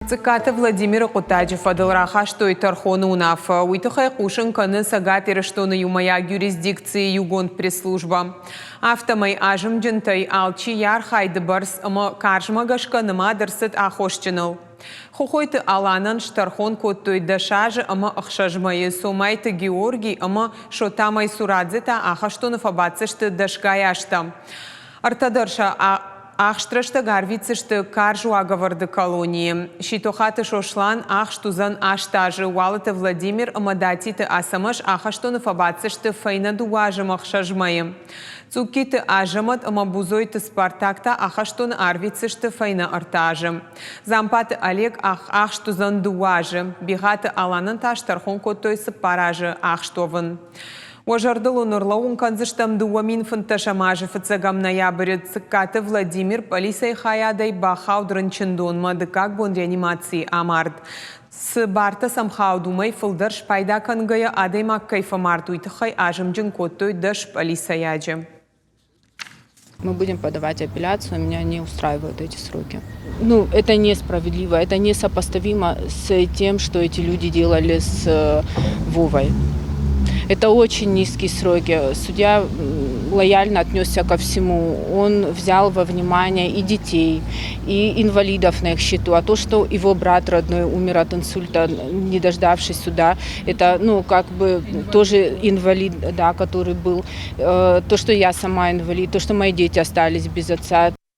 Циката Владимир Кутаджев адылраха, что и тархону унаф. Уйтухай кушен каны сагатер, что на юмая юрисдикции югон пресс-служба. Автомай ажым джентай алчи яр хайдыбарс, ама каржмагашка нама дырсыт ахошчыныл. Хухойты аланан штархон коттой дашажы ама ахшажмайы сомайты Георгий ама шотамай сурадзета ахаштоны фабацышты дашгаяшта. Артадарша Ахштрашта гарвицышты каржу аговарды колонии. Щитохаты шошлан ахштузан аштажы уалыты Владимир амадатиты асамаш ахаштоны фабацышты файна дуажым ахшажмайы. Цукиты ажамат амабузойты Спартакта ахаштоны арвицышты файна артажы. Зампаты Олег ахштузан дуажы. Бигаты аланын таштархон коттойсы паражы ахштовын. Ожардылу нурлаун канзыштам дуамин фанташамажы фацагам ноябрь цикаты Владимир полисай хаядай бахаудрын чындонма дыкак бон реанимации амард. С барта самхаудумай фылдырш пайда кангая адай маккайфа мартуйтахай ажымджин коттой даш полисаяджи. Мы будем подавать апелляцию, меня не устраивают эти сроки. Это несправедливо, это несопоставимо с тем, что эти люди делали с Вовой. Это очень низкие сроки. Судья лояльно отнесся ко всему. Он взял во внимание и детей, и инвалидов на их счету. А то, что его брат родной умер от инсульта, не дождавшись суда, это, тоже инвалид, да, который был. То, что я сама инвалид, то, что мои дети остались без отца.